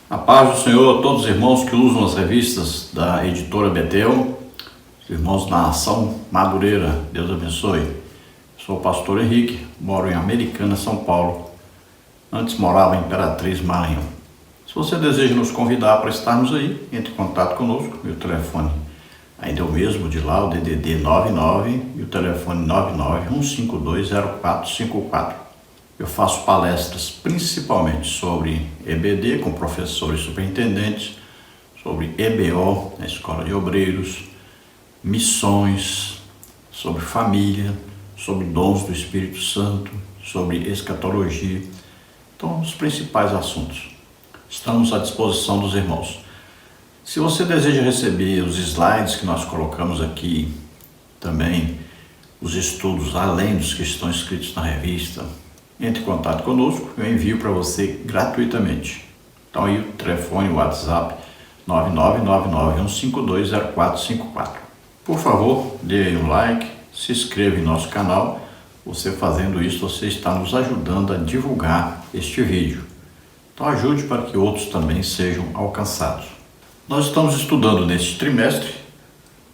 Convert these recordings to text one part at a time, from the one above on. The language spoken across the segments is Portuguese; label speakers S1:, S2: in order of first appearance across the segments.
S1: A paz do Senhor a todos os irmãos que usam as revistas da editora Betel, os irmãos da Nação Madureira, Deus abençoe. Sou o pastor Henrique, moro em Americana, São Paulo. Antes morava em Imperatriz, Maranhão. Se você deseja nos convidar para estarmos aí, entre em contato conosco. Meu telefone ainda é o mesmo de lá, o DDD 99 e o telefone 991520454. Eu faço palestras principalmente sobre EBD com professores superintendentes, sobre EBO, na Escola de Obreiros, missões, sobre família, sobre dons do Espírito Santo, sobre escatologia. Então, os principais assuntos. Estamos à disposição dos irmãos. Se você deseja receber os slides que nós colocamos aqui, também os estudos além dos que estão escritos na revista, entre em contato conosco, eu envio para você gratuitamente. Então aí o telefone, o WhatsApp, 99991520454. Por favor, dê aí um like, se inscreva em nosso canal. Você fazendo isso, você está nos ajudando a divulgar este vídeo. Então ajude para que outros também sejam alcançados. Nós estamos estudando neste trimestre,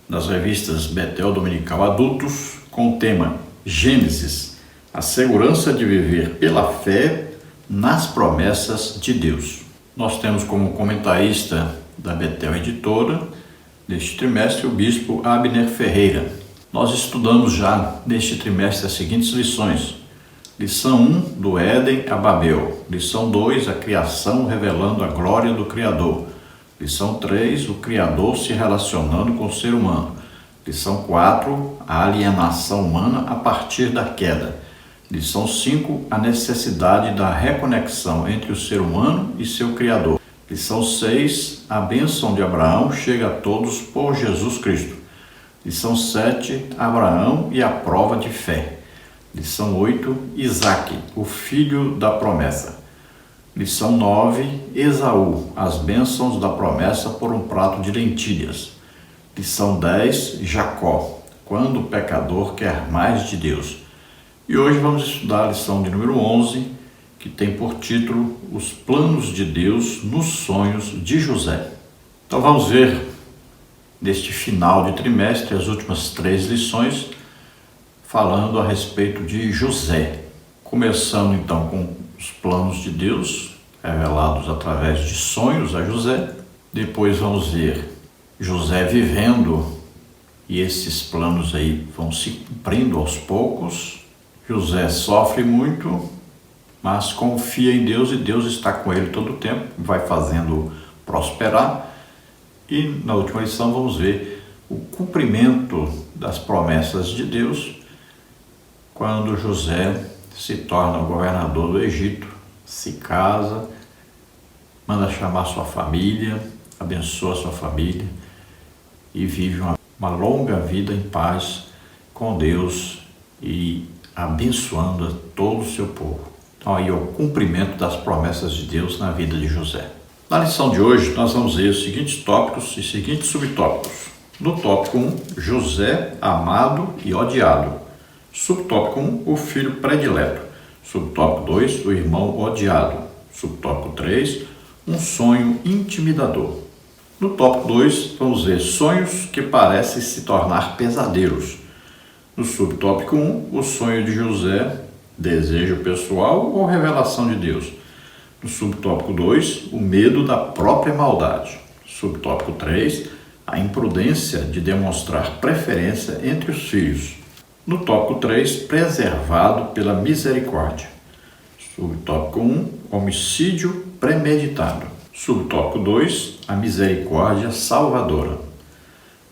S1: nas revistas Betel Dominical Adultos, com o tema Gênesis, a segurança de viver pela fé nas promessas de Deus. Nós temos como comentarista da Betel Editora, neste trimestre, o bispo Abner Ferreira. Nós estudamos já neste trimestre as seguintes lições. Lição 1, do Éden a Babel. Lição 2, a criação revelando a glória do Criador. Lição 3, o Criador se relacionando com o ser humano. Lição 4, a alienação humana a partir da queda. Lição 5, a necessidade da reconexão entre o ser humano e seu Criador. Lição 6, a bênção de Abraão chega a todos por Jesus Cristo. Lição 7, Abraão e a prova de fé. Lição 8, Isaque, o filho da promessa. Lição 9, Esaú, as bênçãos da promessa por um prato de lentilhas. Lição 10, Jacó, quando o pecador quer mais de Deus. E hoje vamos estudar a lição de número 11, que tem por título Os planos de Deus nos sonhos de José. Então vamos ver, neste final de trimestre, as últimas 3 lições, falando a respeito de José. Começando então com os planos de Deus, revelados através de sonhos a José. Depois vamos ver José vivendo, e esses planos aí vão se cumprindo aos poucos. José sofre muito, mas confia em Deus e Deus está com ele todo o tempo, vai fazendo prosperar. E na última lição vamos ver o cumprimento das promessas de Deus quando José se torna o governador do Egito, se casa, manda chamar sua família, abençoa sua família e vive uma longa vida em paz com Deus e abençoando a todo o seu povo. Então aí é o cumprimento das promessas de Deus na vida de José. Na lição de hoje nós vamos ver os seguintes tópicos e seguintes subtópicos. No tópico 1, José amado e odiado. Subtópico 1, o filho predileto. Subtópico 2, o irmão odiado. Subtópico 3, um sonho intimidador. No tópico 2, vamos ver sonhos que parecem se tornar pesadelos. No subtópico 1, o sonho de José, desejo pessoal ou revelação de Deus. No subtópico 2, o medo da própria maldade. Subtópico 3, a imprudência de demonstrar preferência entre os filhos. No tópico 3, preservado pela misericórdia. Subtópico 1, homicídio premeditado. Subtópico 2, a misericórdia salvadora.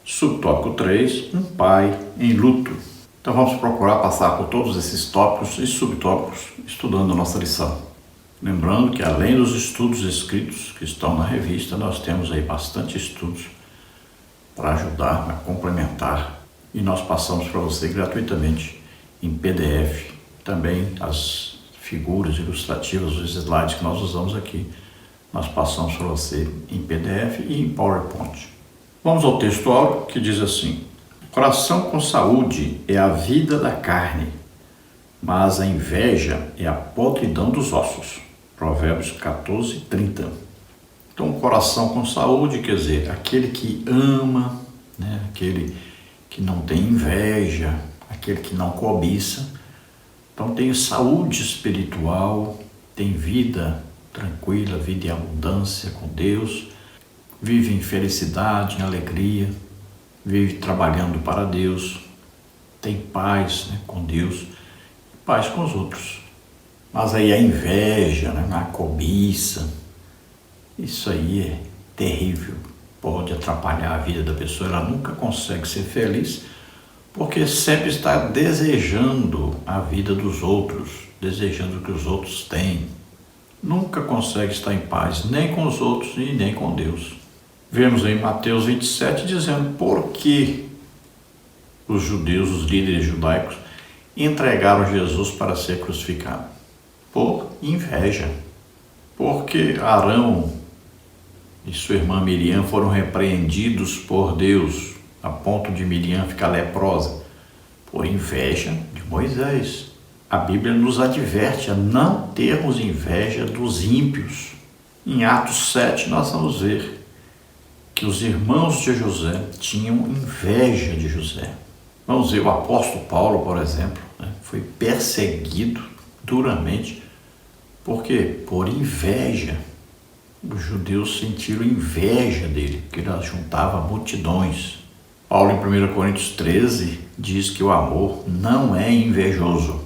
S1: Subtópico 3, um pai em luto. Então vamos procurar passar por todos esses tópicos e subtópicos estudando a nossa lição. Lembrando que além dos estudos escritos que estão na revista, nós temos aí bastante estudos para ajudar, a complementar, e nós passamos para você gratuitamente em PDF. Também as figuras ilustrativas, os slides que nós usamos aqui, nós passamos para você em PDF e em PowerPoint. Vamos ao texto áureo que diz assim: coração com saúde é a vida da carne, mas a inveja é a podridão dos ossos. Provérbios 14:30. Então, um coração com saúde, quer dizer, aquele que ama, né? Aquele que não tem inveja, aquele que não cobiça. Então, tem saúde espiritual, tem vida tranquila, vida em abundância com Deus, vive em felicidade, em alegria, vive trabalhando para Deus, tem paz, né, com Deus, paz com os outros. Mas aí a inveja, né, a cobiça, isso aí é terrível, pode atrapalhar a vida da pessoa, ela nunca consegue ser feliz, porque sempre está desejando a vida dos outros, desejando o que os outros têm. Nunca consegue estar em paz, nem com os outros e nem com Deus. Vemos em Mateus 27 dizendo por que os judeus, os líderes judaicos, entregaram Jesus para ser crucificado. Por inveja. Porque Arão e sua irmã Miriam foram repreendidos por Deus, a ponto de Miriam ficar leprosa, por inveja de Moisés. A Bíblia nos adverte a não termos inveja dos ímpios. Em Atos 7 nós vamos ver que os irmãos de José tinham inveja de José. Vamos ver o apóstolo Paulo, por exemplo, né? Foi perseguido duramente. Por quê? Por inveja. Os judeus sentiram inveja dele, porque ele juntava multidões. Paulo, em 1 Coríntios 13, diz que o amor não é invejoso.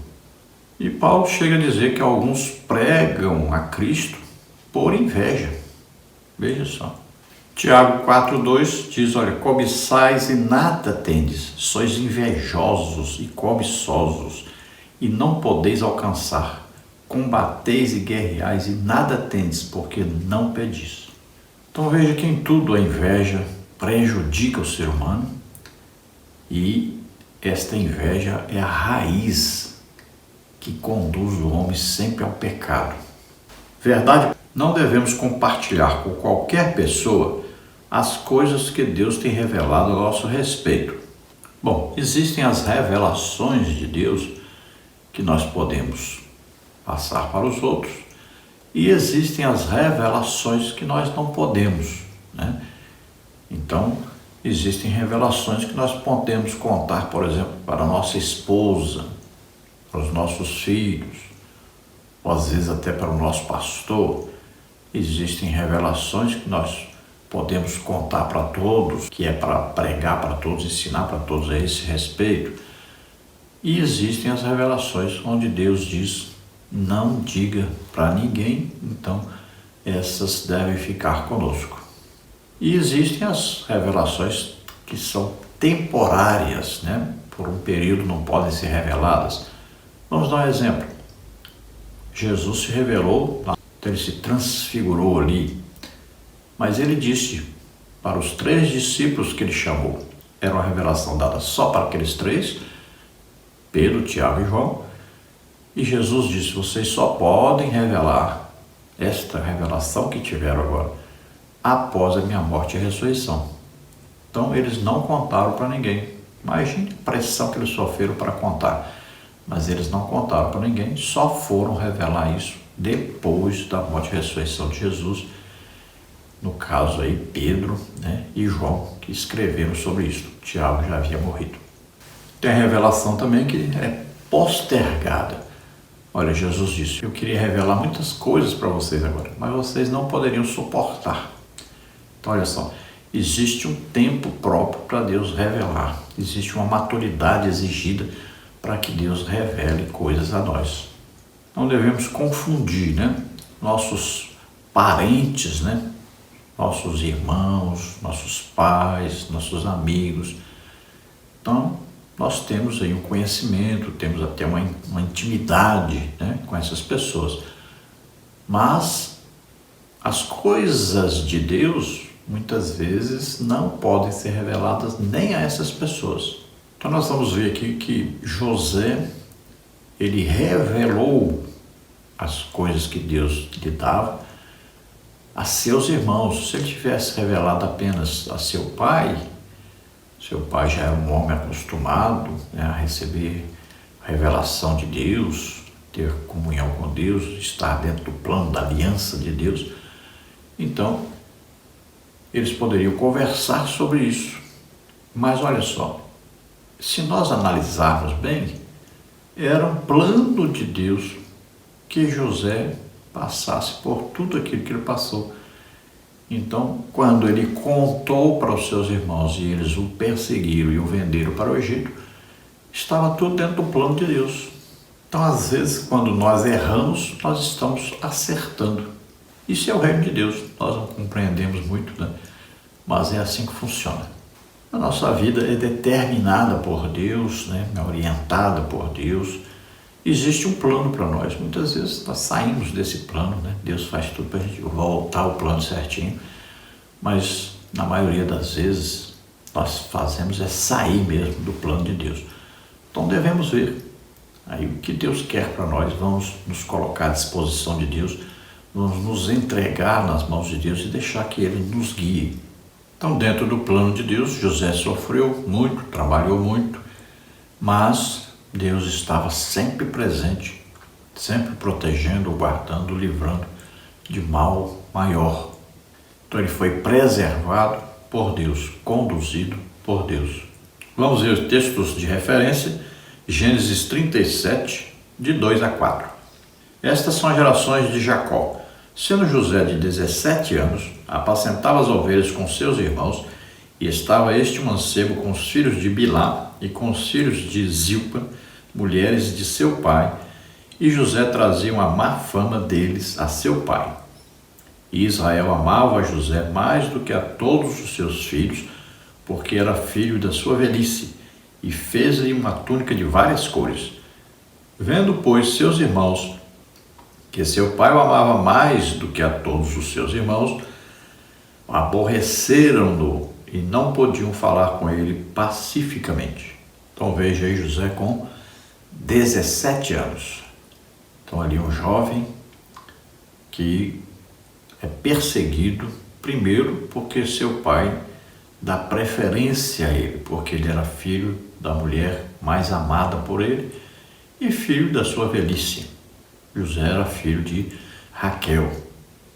S1: E Paulo chega a dizer que alguns pregam a Cristo por inveja. Veja só. Tiago 4,2 diz, olha, cobiçais e nada tendes, sois invejosos e cobiçosos, e não podeis alcançar. Combateis e guerreais e nada tendes, porque não pedis. Então veja que em tudo a inveja prejudica o ser humano, e esta inveja é a raiz que conduz o homem sempre ao pecado. Verdade, não devemos compartilhar com qualquer pessoa as coisas que Deus tem revelado a nosso respeito. Bom, existem as revelações de Deus que nós podemos passar para os outros, e existem as revelações que nós não podemos, né? Então, existem revelações que nós podemos contar, por exemplo, para a nossa esposa, para os nossos filhos, ou às vezes até para o nosso pastor. Existem revelações que nós podemos contar para todos, que é para pregar para todos, ensinar para todos a esse respeito. E existem as revelações onde Deus diz, não diga para ninguém, então essas devem ficar conosco. E existem as revelações que são temporárias, né? Por um período não podem ser reveladas. Vamos dar um exemplo. Jesus se revelou, então ele se transfigurou ali, mas ele disse para os 3 discípulos que ele chamou, era uma revelação dada só para aqueles 3, Pedro, Tiago e João, e Jesus disse, vocês só podem revelar esta revelação que tiveram agora, após a minha morte e ressurreição. Então eles não contaram para ninguém. Imagine a pressão que eles sofreram para contar. Mas eles não contaram para ninguém, só foram revelar isso depois da morte e ressurreição de Jesus. No caso aí, Pedro, né, e João, que escreveram sobre isso. Tiago já havia morrido. Tem a revelação também que é postergada. Olha, Jesus disse, eu queria revelar muitas coisas para vocês agora, mas vocês não poderiam suportar. Então, olha só, existe um tempo próprio para Deus revelar. Existe uma maturidade exigida para que Deus revele coisas a nós. Não devemos confundir, né? Nossos parentes, né? Nossos irmãos, nossos pais, nossos amigos. Então, nós temos aí um conhecimento, temos até uma intimidade, né, com essas pessoas. Mas as coisas de Deus, muitas vezes, não podem ser reveladas nem a essas pessoas. Então nós vamos ver aqui que José, ele revelou as coisas que Deus lhe dava a seus irmãos. Se ele tivesse revelado apenas a seu pai já era um homem acostumado, né, a receber a revelação de Deus, ter comunhão com Deus, estar dentro do plano da aliança de Deus. Então, eles poderiam conversar sobre isso. Mas olha só, se nós analisarmos bem, era um plano de Deus que José passasse por tudo aquilo que ele passou. Então, quando ele contou para os seus irmãos e eles o perseguiram e o venderam para o Egito, estava tudo dentro do plano de Deus. Então, às vezes, quando nós erramos, nós estamos acertando. Isso é o reino de Deus. Nós não compreendemos muito, né? Mas é assim que funciona. A nossa vida é determinada por Deus, né? É orientada por Deus. Existe um plano para nós. Muitas vezes nós saímos desse plano, né? Deus faz tudo para a gente voltar ao plano certinho. Mas, na maioria das vezes, nós fazemos é sair mesmo do plano de Deus. Então, devemos ver aí o que Deus quer para nós. Vamos nos colocar à disposição de Deus. Vamos nos entregar nas mãos de Deus e deixar que Ele nos guie. Então, dentro do plano de Deus, José sofreu muito, trabalhou muito, mas Deus estava sempre presente, sempre protegendo, guardando, livrando de mal maior. Então, ele foi preservado por Deus, conduzido por Deus. Vamos ver os textos de referência, Gênesis 37, de 2 a 4. Estas são as gerações de Jacó. Sendo José de 17 anos, apacentava as ovelhas com seus irmãos, e estava este mancebo com os filhos de Bilá e com os filhos de Zilpa, mulheres de seu pai, e José trazia uma má fama deles a seu pai. E Israel amava José mais do que a todos os seus filhos, porque era filho da sua velhice, e fez-lhe uma túnica de várias cores. Vendo, pois, seus irmãos que seu pai o amava mais do que a todos os seus irmãos, aborreceram-no e não podiam falar com ele pacificamente. Então veja aí José com 17 anos. Então ali um jovem que é perseguido, primeiro porque seu pai dá preferência a ele, porque ele era filho da mulher mais amada por ele e filho da sua velhice. José era filho de Raquel.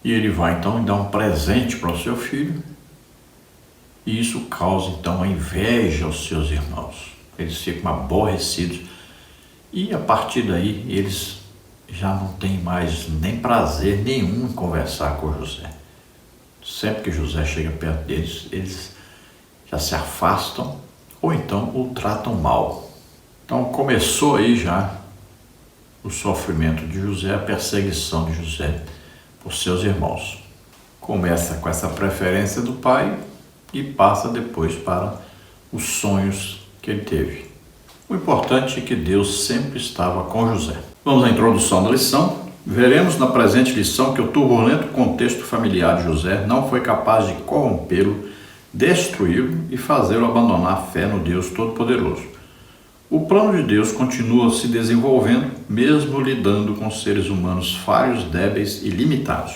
S1: E ele vai então dar um presente para o seu filho. E isso causa então uma inveja aos seus irmãos. Eles ficam aborrecidos. E a partir daí eles já não têm mais nem prazer nenhum em conversar com José. Sempre que José chega perto deles, eles já se afastam ou então o tratam mal. Então começou aí já o sofrimento de José, a perseguição de José por seus irmãos. Começa com essa preferência do pai e passa depois para os sonhos que ele teve. O importante é que Deus sempre estava com José. Vamos à introdução da lição. Veremos na presente lição que o turbulento contexto familiar de José não foi capaz de corrompê-lo, destruí-lo e fazê-lo abandonar a fé no Deus Todo-Poderoso. O plano de Deus continua se desenvolvendo, mesmo lidando com seres humanos falhos, débeis e limitados.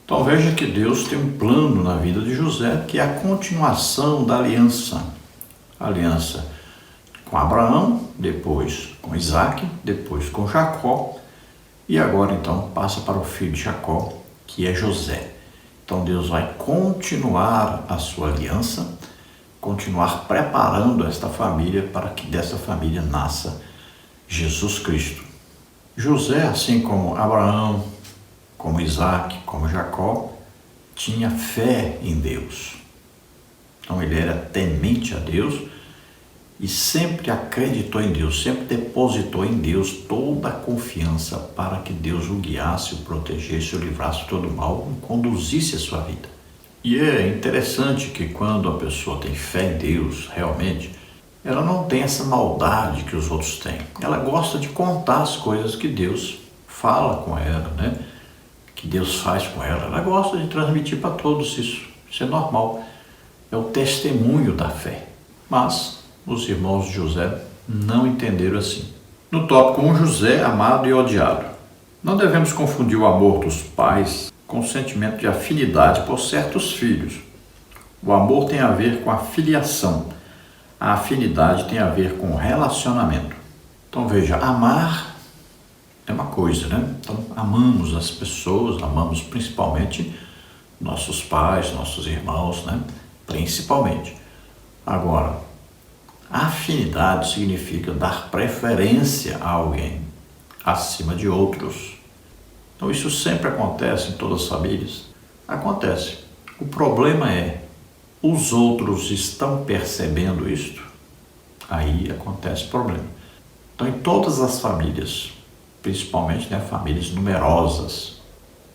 S1: Então veja que Deus tem um plano na vida de José, que é a continuação da aliança. A aliança com Abraão, depois com Isaac, depois com Jacó, e agora então passa para o filho de Jacó, que é José. Então Deus vai continuar a sua aliança, continuar preparando esta família para que dessa família nasça Jesus Cristo. José, assim como Abraão, como Isaac, como Jacó, tinha fé em Deus. Então ele era temente a Deus e sempre acreditou em Deus, sempre depositou em Deus toda a confiança para que Deus o guiasse, o protegesse, o livrasse de todo mal e conduzisse a sua vida. E é interessante que quando a pessoa tem fé em Deus, realmente, ela não tem essa maldade que os outros têm. Ela gosta de contar as coisas que Deus fala com ela, né? Que Deus faz com ela. Ela gosta de transmitir para todos isso. Isso é normal. É o testemunho da fé. Mas os irmãos de José não entenderam assim. No tópico 1, José, amado e odiado. Não devemos confundir o amor dos pais com o sentimento de afinidade por certos filhos. O amor tem a ver com a filiação. A afinidade tem a ver com o relacionamento. Então veja, amar é uma coisa, né? Então amamos as pessoas, amamos principalmente nossos pais, nossos irmãos, né? Principalmente. Agora, afinidade significa dar preferência a alguém acima de outros. Então isso sempre acontece em todas as famílias. Acontece. O problema é, os outros estão percebendo isto? Aí acontece problema. Então em todas as famílias, principalmente, né, famílias numerosas,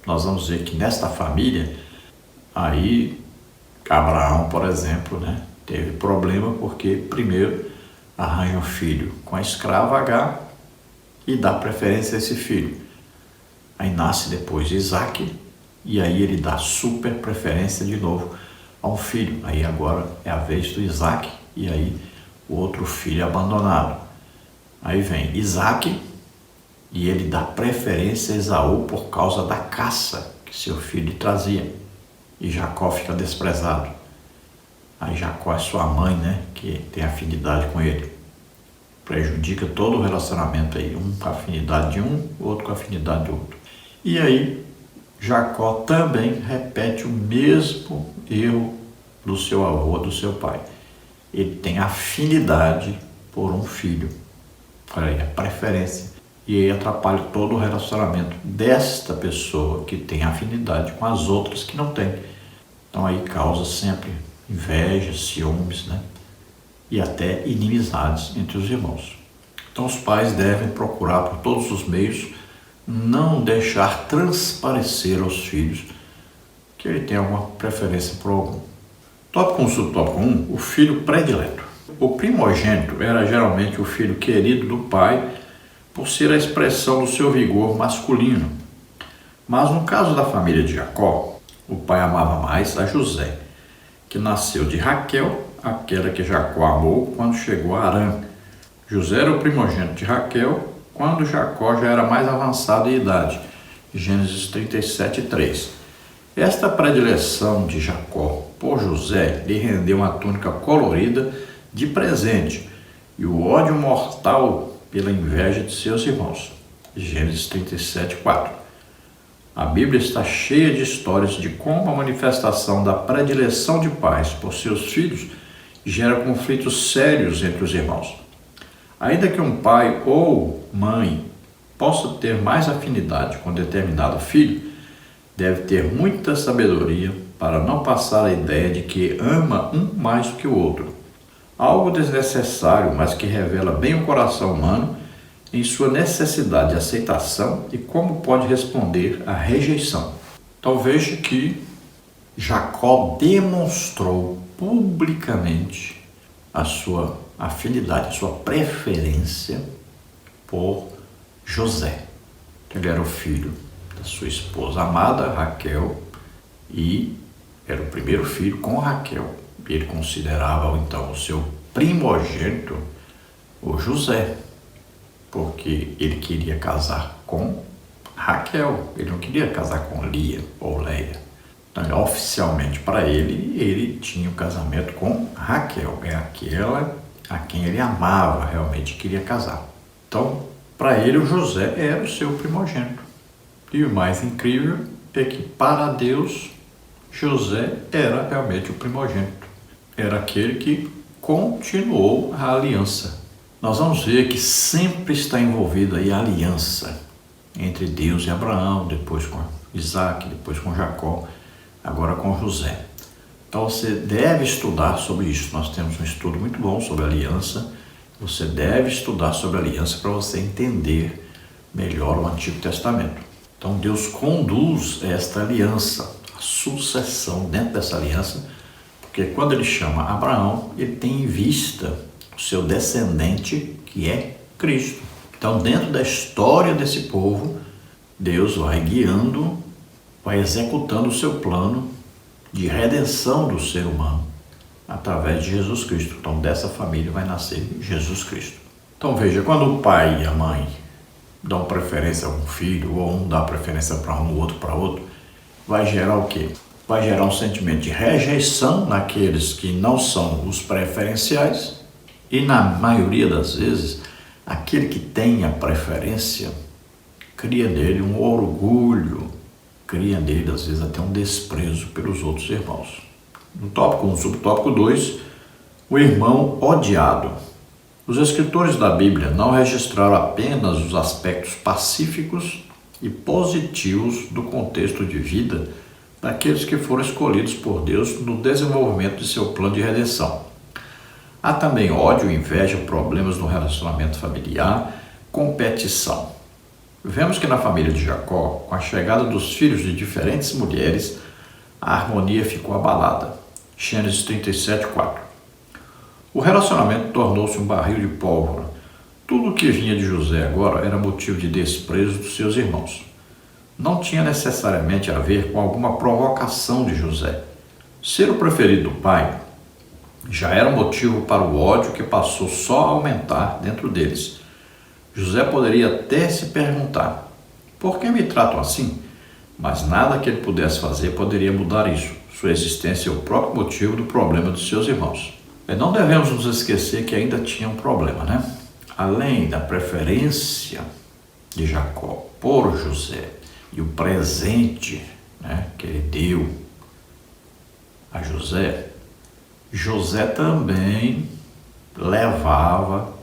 S1: nós vamos ver que nesta família, aí Abraão, por exemplo, né, teve problema porque primeiro arranja um filho com a escrava Agar e dá preferência a esse filho. Aí nasce depois Isaac e aí ele dá super preferência de novo a um filho. Aí agora é a vez do Isaac e aí o outro filho é abandonado. Aí vem Isaac e ele dá preferência a Esaú por causa da caça que seu filho trazia. E Jacó fica desprezado. Aí Jacó é sua mãe, né, que tem afinidade com ele. Prejudica todo o relacionamento aí, um com a afinidade de um, outro com a afinidade do outro. E aí Jacó também repete o mesmo erro do seu avô, do seu pai. Ele tem afinidade por um filho. Olha aí, a preferência. E aí atrapalha todo o relacionamento desta pessoa que tem afinidade com as outras que não tem. Então aí causa sempre inveja, ciúmes, né? E até inimizades entre os irmãos. Então os pais devem procurar por todos os meios não deixar transparecer aos filhos que ele tem alguma preferência por algum. Tópico 1, o filho predileto. O primogênito era geralmente o filho querido do pai por ser a expressão do seu vigor masculino. Mas no caso da família de Jacó, o pai amava mais a José, que nasceu de Raquel, aquela que Jacó amou quando chegou a Harã. José era o primogênito de Raquel quando Jacó já era mais avançado em idade. Gênesis 37:3. Esta predileção de Jacó por José lhe rendeu uma túnica colorida de presente e o ódio mortal pela inveja de seus irmãos. Gênesis 37:4. A Bíblia está cheia de histórias de como a manifestação da predileção de pais por seus filhos gera conflitos sérios entre os irmãos. Ainda que um pai ou mãe possa ter mais afinidade com determinado filho, deve ter muita sabedoria para não passar a ideia de que ama um mais do que o outro. Algo desnecessário, mas que revela bem o coração humano em sua necessidade de aceitação e como pode responder à rejeição. Então veja que Jacó demonstrou publicamente a sua afinidade, a sua preferência por José. Ele era o filho da sua esposa amada, Raquel, e era o primeiro filho com Raquel. Ele considerava então o seu primogênito, o José, porque ele queria casar com Raquel, ele não queria casar com Lia ou Leia. Então, oficialmente para ele tinha um casamento com Raquel, é aquela a quem ele amava, realmente queria casar. Então, para ele o José era o seu primogênito. E o mais incrível é que para Deus, José era realmente o primogênito. Era aquele que continuou a aliança. Nós vamos ver que sempre está envolvida aí a aliança entre Deus e Abraão, depois com Isaac, depois com Jacó, agora com José. Então você deve estudar sobre isso. Nós temos um estudo muito bom sobre aliança. Você deve estudar sobre aliança para você entender melhor o Antigo Testamento. Então Deus conduz esta aliança, a sucessão dentro dessa aliança, porque quando ele chama Abraão, ele tem em vista o seu descendente, que é Cristo. Então, dentro da história desse povo, Deus vai guiando, vai executando o seu plano de redenção do ser humano através de Jesus Cristo. Então, dessa família vai nascer Jesus Cristo. Então, veja, quando o pai e a mãe dão preferência a um filho, ou um dá preferência para um, o outro para outro, vai gerar o quê? Vai gerar um sentimento de rejeição naqueles que não são os preferenciais e, na maioria das vezes, aquele que tem a preferência cria nele um orgulho, cria nele, às vezes, até um desprezo pelos outros irmãos. No tópico 1, subtópico 2, o irmão odiado. Os escritores da Bíblia não registraram apenas os aspectos pacíficos e positivos do contexto de vida daqueles que foram escolhidos por Deus no desenvolvimento de seu plano de redenção. Há também ódio, inveja, problemas no relacionamento familiar, competição. Vemos que na família de Jacó, com a chegada dos filhos de diferentes mulheres, a harmonia ficou abalada. Gênesis 37:4. O relacionamento tornou-se um barril de pólvora. Tudo o que vinha de José agora era motivo de desprezo dos seus irmãos. Não tinha necessariamente a ver com alguma provocação de José. Ser o preferido do pai já era motivo para o ódio que passou só a aumentar dentro deles. José poderia até se perguntar: por que me tratam assim? Mas nada que ele pudesse fazer poderia mudar isso. Sua existência é o próprio motivo do problema dos seus irmãos. E não devemos nos esquecer que ainda tinha um problema, né? Além da preferência de Jacó por José e o presente, que ele deu a José, José também levava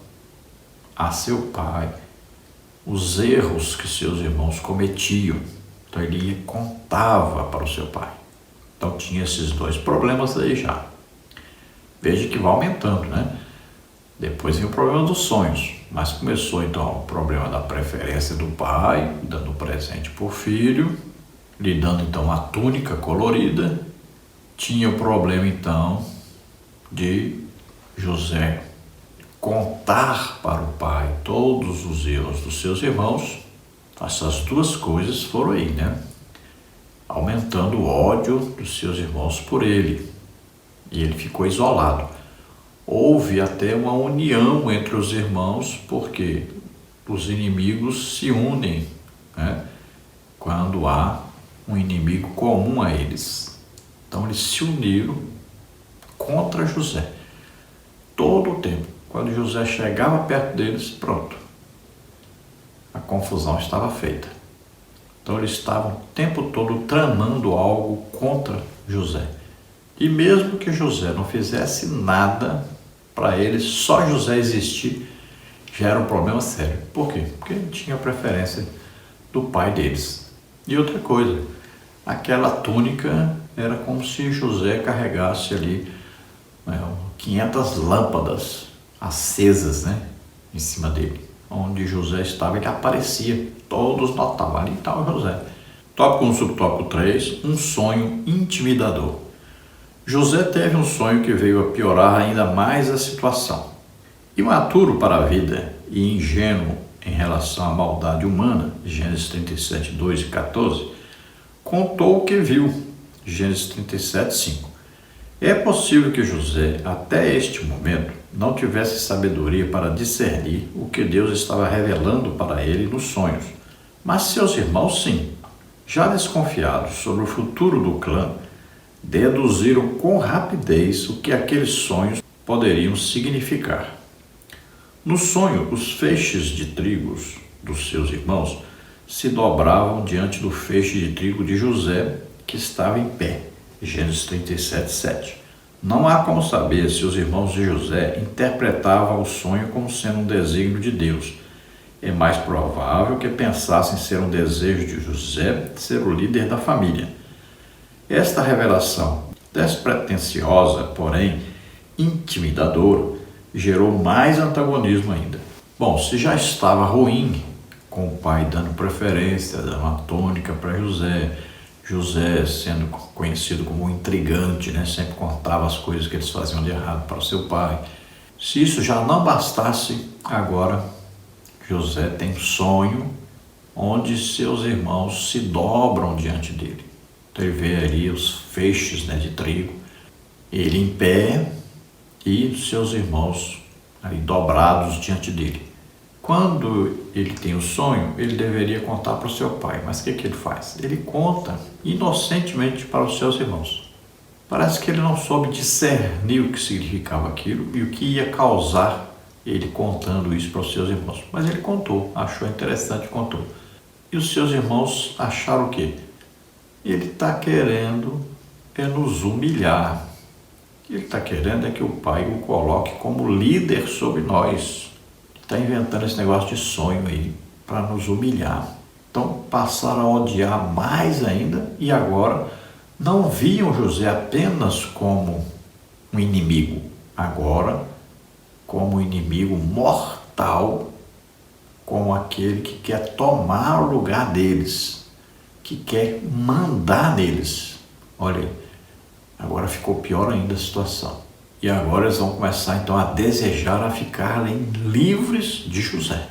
S1: a seu pai os erros que seus irmãos cometiam. Então ele contava para o seu pai. Então tinha esses dois problemas aí já. Veja que vai aumentando, né? Depois vem o problema dos sonhos. Mas começou então o problema da preferência do pai, dando presente para o filho, lhe dando então uma túnica colorida. Tinha o problema então de José contar para o pai todos os erros dos seus irmãos. Essas duas coisas foram aí, aumentando o ódio dos seus irmãos por ele. E ele ficou isolado. Houve até uma união entre os irmãos, porque os inimigos se unem, quando há um inimigo comum a eles. Então eles se uniram contra José. Todo o tempo. Quando José chegava perto deles, pronto. A confusão estava feita. Então eles estavam o tempo todo tramando algo contra José. E mesmo que José não fizesse nada para eles, só José existir já era um problema sério. Por quê? Porque ele tinha a preferência do pai deles. E outra coisa, aquela túnica era como se José carregasse ali 500 lâmpadas acesas, em cima dele. Onde José estava, ele aparecia. Todos notavam, ali estava José. Tópico 1, subtópico 3, um sonho intimidador. José teve um sonho que veio a piorar ainda mais a situação. Imaturo para a vida e ingênuo em relação à maldade humana, Gênesis 37, 2 e 14, contou o que viu, Gênesis 37, 5. É possível que José, até este momento, não tivesse sabedoria para discernir o que Deus estava revelando para ele nos sonhos, mas seus irmãos sim. Já desconfiados sobre o futuro do clã, deduziram com rapidez o que aqueles sonhos poderiam significar. No sonho, os feixes de trigos dos seus irmãos se dobravam diante do feixe de trigo de José, que estava em pé. Gênesis 37, 7. Não há como saber se os irmãos de José interpretavam o sonho como sendo um desígnio de Deus. É mais provável que pensassem ser um desejo de José ser o líder da família. Esta revelação despretensiosa, porém intimidadora, gerou mais antagonismo ainda. Bom, se já estava ruim, com o pai dando preferência, dando uma tônica para José sendo conhecido como um intrigante, sempre contava as coisas que eles faziam de errado para o seu pai. Se isso já não bastasse, agora José tem um sonho onde seus irmãos se dobram diante dele. Então ele vê ali os feixes de trigo, ele em pé e seus irmãos ali dobrados diante dele. Quando ele tem o sonho, ele deveria contar para o seu pai, mas o que ele faz? Ele conta inocentemente para os seus irmãos. Parece que ele não soube discernir o que significava aquilo e o que ia causar ele contando isso para os seus irmãos. Mas ele contou, achou interessante e contou. E os seus irmãos acharam o quê? ele está querendo nos humilhar. Ele está querendo que o Pai o coloque como líder sobre nós. Está inventando esse negócio de sonho aí para nos humilhar. Então passaram a odiar mais ainda e agora não viam José apenas como um inimigo, agora como um inimigo mortal, como aquele que quer tomar o lugar deles, que quer mandar neles. Olha aí, agora ficou pior ainda a situação. E agora eles vão começar então a desejar a ficarem livres de José.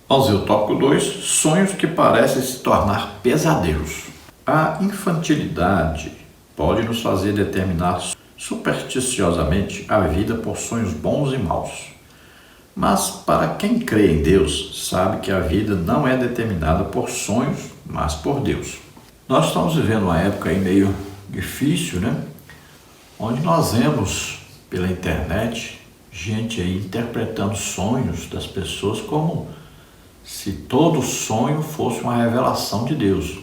S1: Vamos ver o tópico 2, sonhos que parecem se tornar pesadelos. A infantilidade pode nos fazer determinar supersticiosamente a vida por sonhos bons e maus. Mas para quem crê em Deus, sabe que a vida não é determinada por sonhos, mas por Deus. Nós estamos vivendo uma época aí meio difícil, né? Onde nós vemos pela internet gente aí interpretando sonhos das pessoas como se todo sonho fosse uma revelação de Deus.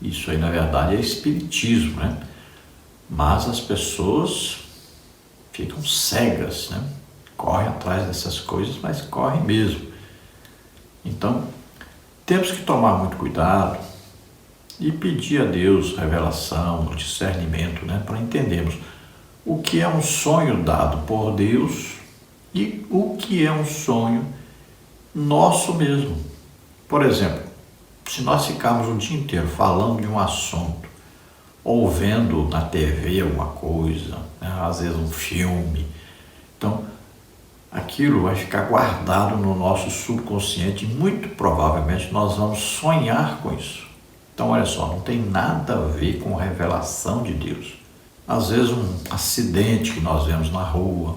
S1: Isso aí, na verdade, é espiritismo, né? Mas as pessoas ficam cegas, né? Correm atrás dessas coisas, mas correm mesmo. Então, temos que tomar muito cuidado e pedir a Deus revelação, discernimento, né? Para entendermos o que é um sonho dado por Deus e o que é um sonho nosso mesmo. Por exemplo, se nós ficarmos o dia inteiro falando de um assunto, ou vendo na TV alguma coisa, né, às vezes um filme, então aquilo vai ficar guardado no nosso subconsciente e muito provavelmente nós vamos sonhar com isso. Então olha só, não tem nada a ver com revelação de Deus. Às vezes um acidente que nós vemos na rua,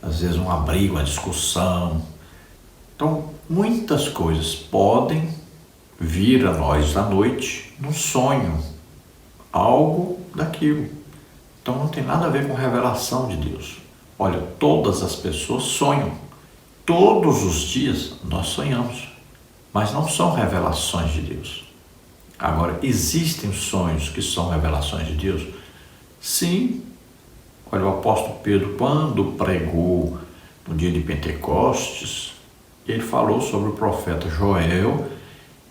S1: às vezes uma briga, uma discussão. Então, muitas coisas podem vir a nós à noite num sonho, algo daquilo. Então, não tem nada a ver com revelação de Deus. Olha, todas as pessoas sonham. Todos os dias nós sonhamos, mas não são revelações de Deus. Agora, existem sonhos que são revelações de Deus? Sim. Olha, o apóstolo Pedro, quando pregou no dia de Pentecostes, ele falou sobre o profeta Joel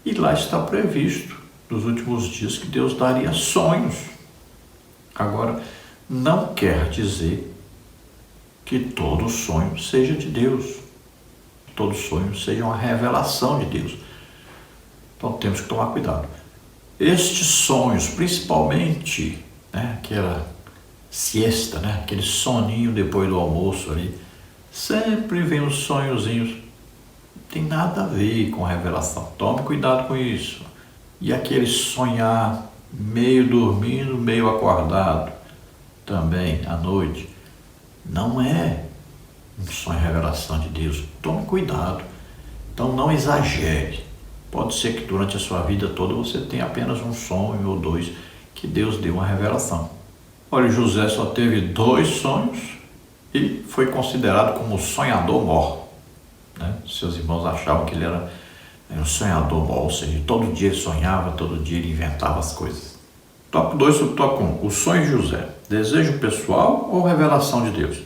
S1: e lá está previsto nos últimos dias que Deus daria sonhos. Agora, não quer dizer que todo sonho seja de Deus, que todo sonho seja uma revelação de Deus. Então temos que tomar cuidado. Estes sonhos, principalmente, né, aquela siesta, né, aquele soninho depois do almoço ali, sempre vem uns sonhozinhos. Tem nada a ver com revelação. Tome cuidado com isso. E aquele sonhar meio dormindo, meio acordado, também à noite, não é um sonho revelação de Deus. Tome cuidado. Então não exagere. Pode ser que durante a sua vida toda você tenha apenas um sonho ou dois que Deus deu uma revelação. Olha, José só teve 2 sonhos e foi considerado como sonhador mor. Né? Seus irmãos achavam que ele era um sonhador mor, ou seja, todo dia ele sonhava, todo dia ele inventava as coisas. Tópico 2 sobre tópico 1. O sonho de José. Desejo pessoal ou revelação de Deus?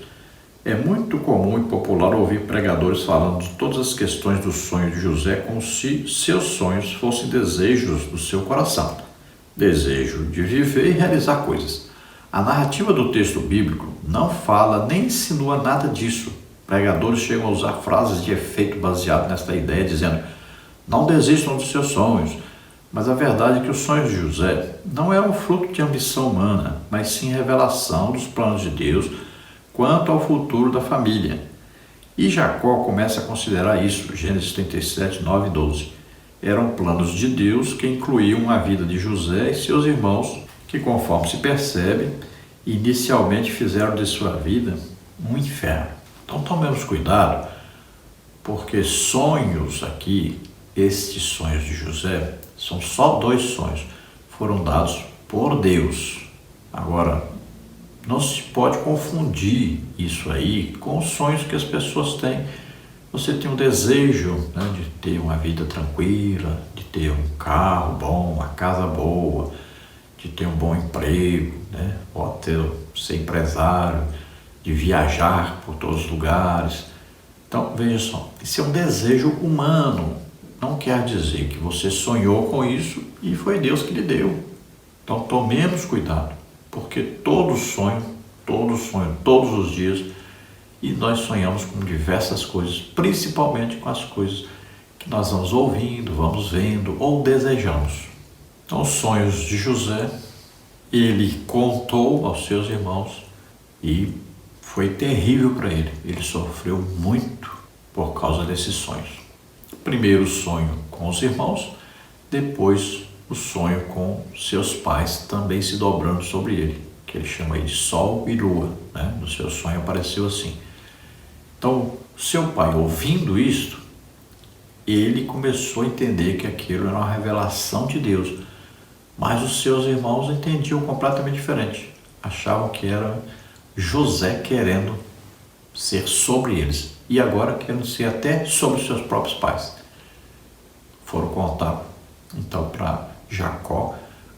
S1: É muito comum e popular ouvir pregadores falando de todas as questões do sonho de José como se seus sonhos fossem desejos do seu coração. Desejo de viver e realizar coisas. A narrativa do texto bíblico não fala nem insinua nada disso. Pregadores chegam a usar frases de efeito baseado nesta ideia, dizendo: não desistam dos seus sonhos. Mas a verdade é que os sonhos de José não eram fruto de ambição humana, mas sim revelação dos planos de Deus quanto ao futuro da família. E Jacó começa a considerar isso, Gênesis 37, 9 e 12. Eram planos de Deus que incluíam a vida de José e seus irmãos, que, conforme se percebe, inicialmente fizeram de sua vida um inferno. Então tomemos cuidado, porque sonhos aqui, estes sonhos de José, são só 2 sonhos, foram dados por Deus. Agora, não se pode confundir isso aí com os sonhos que as pessoas têm. Você tem um desejo, né, de ter uma vida tranquila, de ter um carro bom, uma casa boa, de ter um bom emprego, né? Pode ser empresário, de viajar por todos os lugares. Então, veja só, isso é um desejo humano. Não quer dizer que você sonhou com isso e foi Deus que lhe deu. Então, tomemos cuidado, porque todos sonham, todos os dias, e nós sonhamos com diversas coisas, principalmente com as coisas que nós vamos ouvindo, vamos vendo ou desejamos. Então, os sonhos de José, ele contou aos seus irmãos e foi terrível para ele. Ele sofreu muito por causa desses sonhos. Primeiro o sonho com os irmãos, depois o sonho com seus pais também se dobrando sobre ele, que ele chama de sol e lua, né? No seu sonho apareceu assim. Então, seu pai, ouvindo isto, ele começou a entender que aquilo era uma revelação de Deus, mas os seus irmãos entendiam completamente diferente. Achavam que era José querendo ser sobre eles e agora querendo ser até sobre os seus próprios pais. Foram contar então para Jacó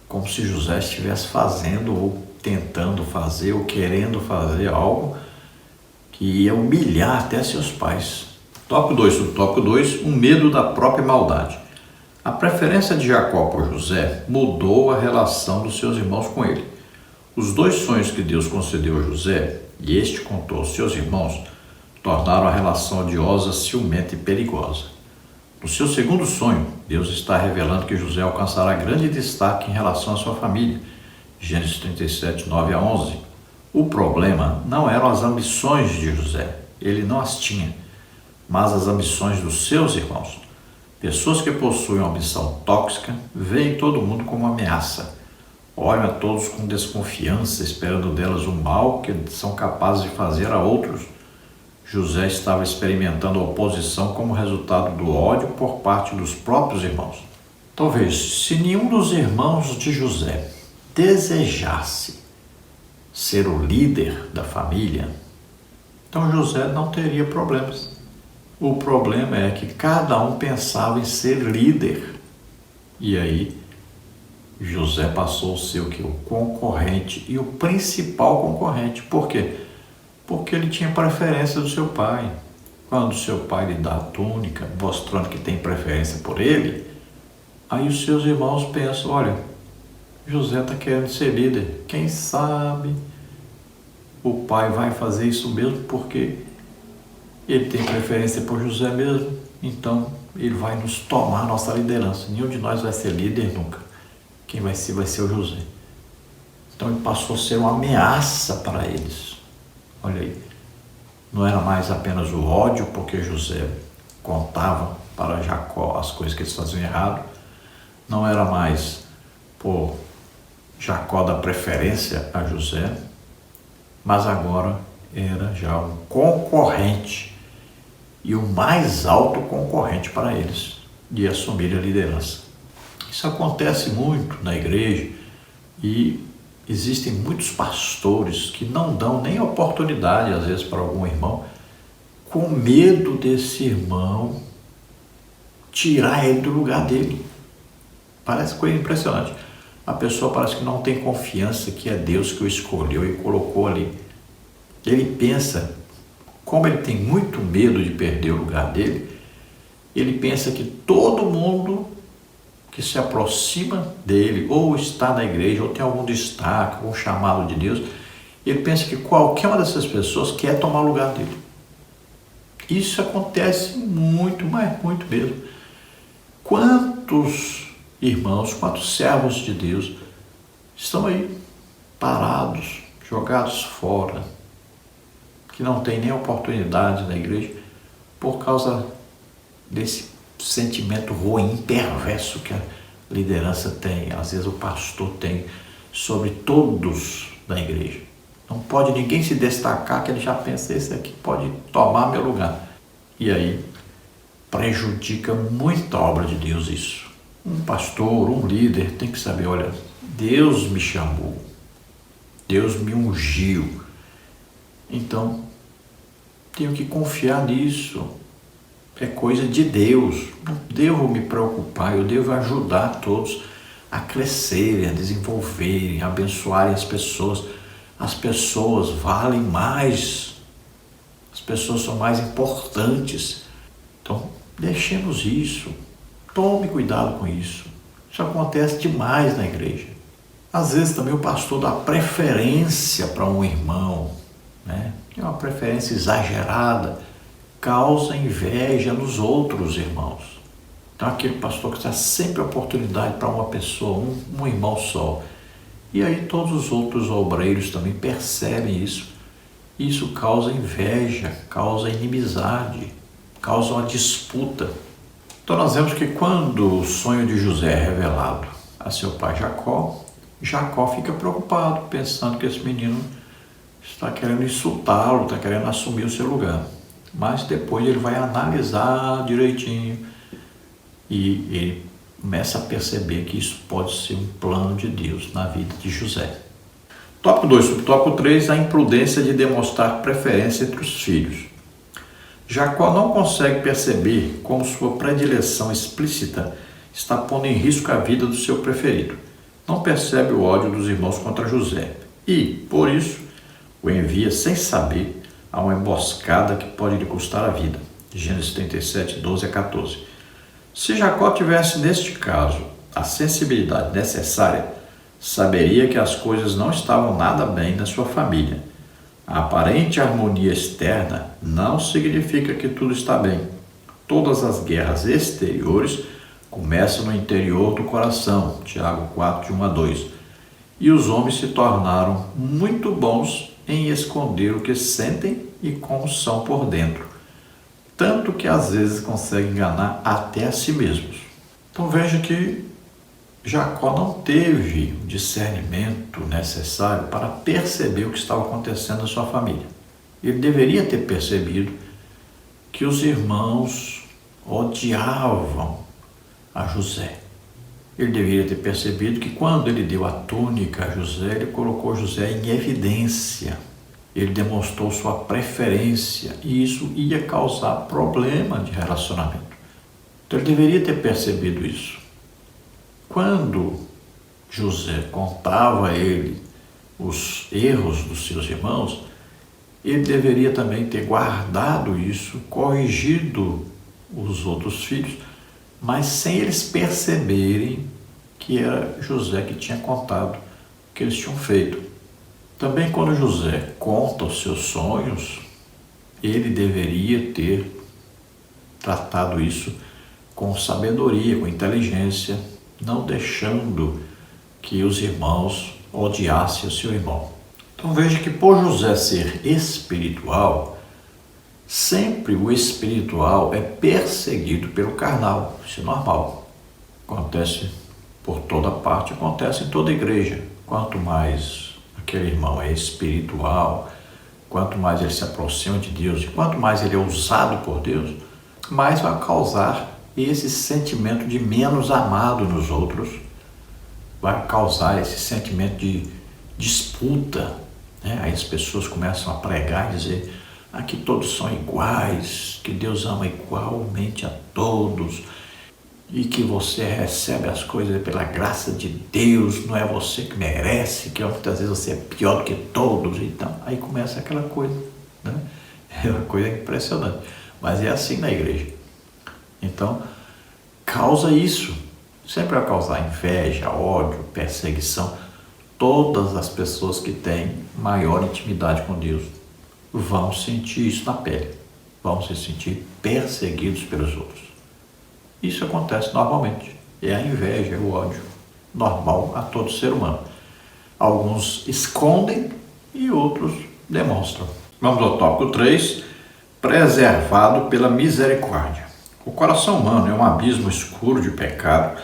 S1: como se José estivesse fazendo ou tentando fazer ou querendo fazer algo que ia humilhar até seus pais. Tópico 2, o medo da própria maldade. A preferência de Jacó por José mudou a relação dos seus irmãos com ele. Os dois sonhos que Deus concedeu a José, e este contou aos seus irmãos, tornaram a relação odiosa, ciumenta e perigosa. No seu segundo sonho, Deus está revelando que José alcançará grande destaque em relação à sua família. Gênesis 37, 9 a 11. O problema não eram as ambições de José, ele não as tinha, mas as ambições dos seus irmãos. Pessoas que possuem uma ambição tóxica veem todo mundo como uma ameaça. Olham a todos com desconfiança, esperando delas o mal que são capazes de fazer a outros. José estava experimentando a oposição como resultado do ódio por parte dos próprios irmãos. Talvez, se nenhum dos irmãos de José desejasse ser o líder da família, então José não teria problemas. O problema é que cada um pensava em ser líder. E aí, José passou a ser o concorrente e o principal concorrente. Por quê? Porque ele tinha preferência do seu pai. Quando seu pai lhe dá a túnica, mostrando que tem preferência por ele, aí os seus irmãos pensam, olha, José está querendo ser líder. Quem sabe o pai vai fazer isso mesmo porque ele tem preferência por José mesmo, então ele vai nos tomar nossa liderança. Nenhum de nós vai ser líder nunca. Quem vai ser o José. Então ele passou a ser uma ameaça para eles. Olha aí, não era mais apenas o ódio, porque José contava para Jacó as coisas que eles faziam errado, não era mais por Jacó dar preferência a José, mas agora era já um concorrente e o mais alto concorrente para eles de assumir a liderança. Isso acontece muito na igreja e existem muitos pastores que não dão nem oportunidade, às vezes, para algum irmão, com medo desse irmão tirar ele do lugar dele. Parece coisa impressionante. A pessoa parece que não tem confiança que é Deus que o escolheu e colocou ali. Ele pensa, como ele tem muito medo de perder o lugar dele, ele pensa que todo mundo que se aproxima dele, ou está na igreja, ou tem algum destaque, algum chamado de Deus, ele pensa que qualquer uma dessas pessoas quer tomar o lugar dele. Isso acontece muito, mas muito mesmo. Quantos irmãos, quantos servos de Deus estão aí, parados, jogados fora, que não tem nem oportunidade na igreja, por causa desse sentimento ruim, perverso que a liderança tem, às vezes o pastor tem, sobre todos da igreja. Não pode ninguém se destacar, que ele já pensa, esse aqui pode tomar meu lugar. E aí prejudica muito a obra de Deus isso. Um pastor, um líder tem que saber, olha, Deus me chamou, Deus me ungiu, então tenho que confiar nisso. É coisa de Deus, não devo me preocupar, eu devo ajudar todos, a crescerem, a desenvolverem, a abençoarem as pessoas. As pessoas valem mais, as pessoas são mais importantes. Então, deixemos isso, tome cuidado com isso. Isso acontece demais na igreja. Às vezes também o pastor dá preferência para um irmão, né? Tem uma preferência exagerada, causa inveja nos outros irmãos. Então aquele pastor que dá sempre oportunidade para uma pessoa, um irmão só. E aí todos os outros obreiros também percebem isso. Isso causa inveja, causa inimizade, causa uma disputa. Então nós vemos que quando o sonho de José é revelado a seu pai Jacó, Jacó fica preocupado, pensando que esse menino está querendo insultá-lo, está querendo assumir o seu lugar. Mas depois ele vai analisar direitinho e ele começa a perceber que isso pode ser um plano de Deus na vida de José. Tópico 2, subtópico 3, a imprudência de demonstrar preferência entre os filhos. Jacó não consegue perceber como sua predileção explícita está pondo em risco a vida do seu preferido. Não percebe o ódio dos irmãos contra José e, por isso, o envia sem saber a uma emboscada que pode lhe custar a vida. Gênesis 37, 12 a 14. Se Jacó tivesse, neste caso, a sensibilidade necessária, saberia que as coisas não estavam nada bem na sua família. A aparente harmonia externa não significa que tudo está bem. Todas as guerras exteriores começam no interior do coração. Tiago 4, de 1 a 2. E os homens se tornaram muito bons em esconder o que sentem e como são por dentro, tanto que às vezes conseguem enganar até a si mesmos. Então veja que Jacó não teve o discernimento necessário para perceber o que estava acontecendo na sua família. Ele deveria ter percebido que os irmãos odiavam a José. Ele deveria ter percebido que quando ele deu a túnica a José, ele colocou José em evidência. Ele demonstrou sua preferência e isso ia causar problema de relacionamento. Então ele deveria ter percebido isso. Quando José contava a ele os erros dos seus irmãos, ele deveria também ter guardado isso, corrigido os outros filhos, mas sem eles perceberem que era José que tinha contado o que eles tinham feito. Também quando José conta os seus sonhos, ele deveria ter tratado isso com sabedoria, com inteligência, não deixando que os irmãos odiassem o seu irmão. Então veja que por José ser espiritual, sempre o espiritual é perseguido pelo carnal. Isso é normal. Acontece por toda parte, acontece em toda igreja. Quanto mais aquele irmão é espiritual, quanto mais ele se aproxima de Deus, e quanto mais ele é usado por Deus, mais vai causar esse sentimento de menos amado nos outros, vai causar esse sentimento de disputa, né? Aí as pessoas começam a pregar e dizer que todos são iguais, que Deus ama igualmente a todos e que você recebe as coisas pela graça de Deus, não é você que merece, que muitas vezes você é pior do que todos. Então, aí começa aquela coisa, né? É uma coisa impressionante, mas é assim na igreja. Então, causa isso, sempre vai causar inveja, ódio, perseguição. Todas as pessoas que têm maior intimidade com Deus vão sentir isso na pele, vão se sentir perseguidos pelos outros. Isso acontece normalmente, é a inveja, é o ódio, normal a todo ser humano. Alguns escondem e outros demonstram. Vamos ao tópico 3, preservado pela misericórdia. O coração humano é um abismo escuro de pecado,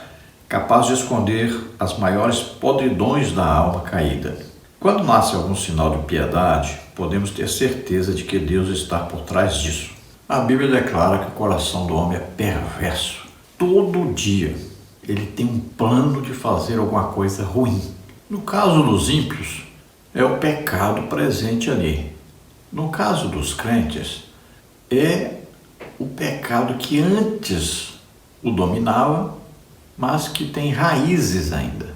S1: capaz de esconder as maiores podridões da alma caída. Quando nasce algum sinal de piedade, podemos ter certeza de que Deus está por trás disso. A Bíblia declara que o coração do homem é perverso. Todo dia ele tem um plano de fazer alguma coisa ruim. No caso dos ímpios, é o pecado presente ali. No caso dos crentes, é o pecado que antes o dominava mas que tem raízes ainda.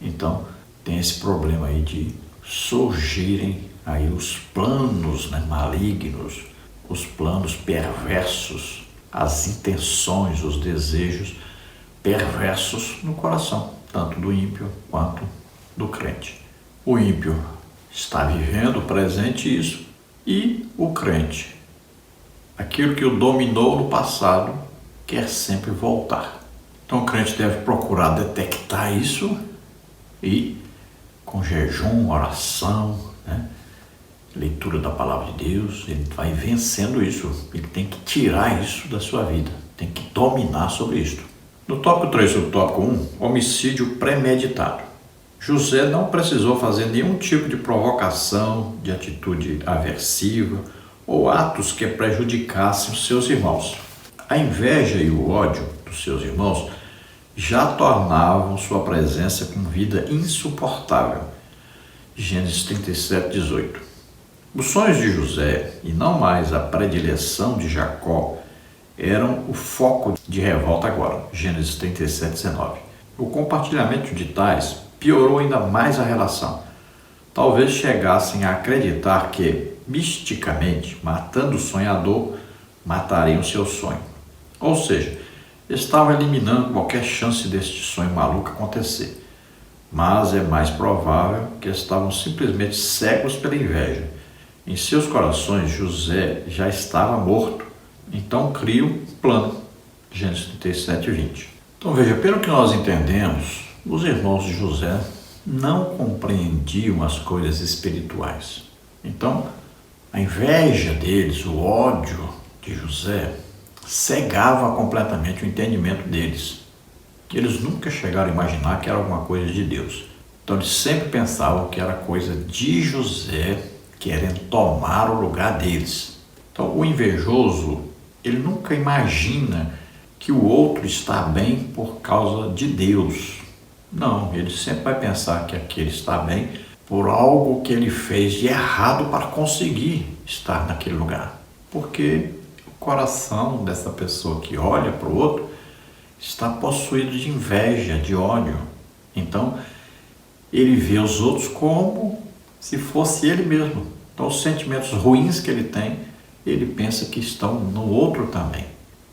S1: Então, tem esse problema aí de surgirem aí os planos, né, malignos, os planos perversos, as intenções, os desejos perversos no coração, tanto do ímpio quanto do crente. O ímpio está vivendo presente isso, e o crente, aquilo que o dominou no passado, quer sempre voltar. Então o crente deve procurar detectar isso e, com jejum, oração, né, leitura da palavra de Deus, ele vai vencendo isso. Ele tem que tirar isso da sua vida, tem que dominar sobre isso. No tópico 3, sobre o tópico 1, homicídio premeditado. José não precisou fazer nenhum tipo de provocação, de atitude aversiva ou atos que prejudicassem os seus irmãos. A inveja e o ódio dos seus irmãos já tornavam sua presença com vida insuportável. Gênesis 37, 18. Os sonhos de José, e não mais a predileção de Jacó, eram o foco de revolta agora. Gênesis 37, 19. O compartilhamento de tais piorou ainda mais a relação. Talvez chegassem a acreditar que, misticamente, matando o sonhador, matariam seu sonho. Ou seja, estavam eliminando qualquer chance deste sonho maluco acontecer. Mas é mais provável que estavam simplesmente cegos pela inveja. Em seus corações, José já estava morto. Então criam um plano. Gênesis 37, 20. Então veja, pelo que nós entendemos, os irmãos de José não compreendiam as coisas espirituais. Então, a inveja deles, o ódio de José, cegava completamente o entendimento deles. Eles nunca chegaram a imaginar que era alguma coisa de Deus. Então, eles sempre pensavam que era coisa de José querendo tomar o lugar deles. Então, o invejoso, ele nunca imagina que o outro está bem por causa de Deus. Não, ele sempre vai pensar que aquele está bem por algo que ele fez de errado para conseguir estar naquele lugar. Porque o coração dessa pessoa que olha para o outro está possuído de inveja, de ódio. Então, ele vê os outros como se fosse ele mesmo. Então, os sentimentos ruins que ele tem, ele pensa que estão no outro também.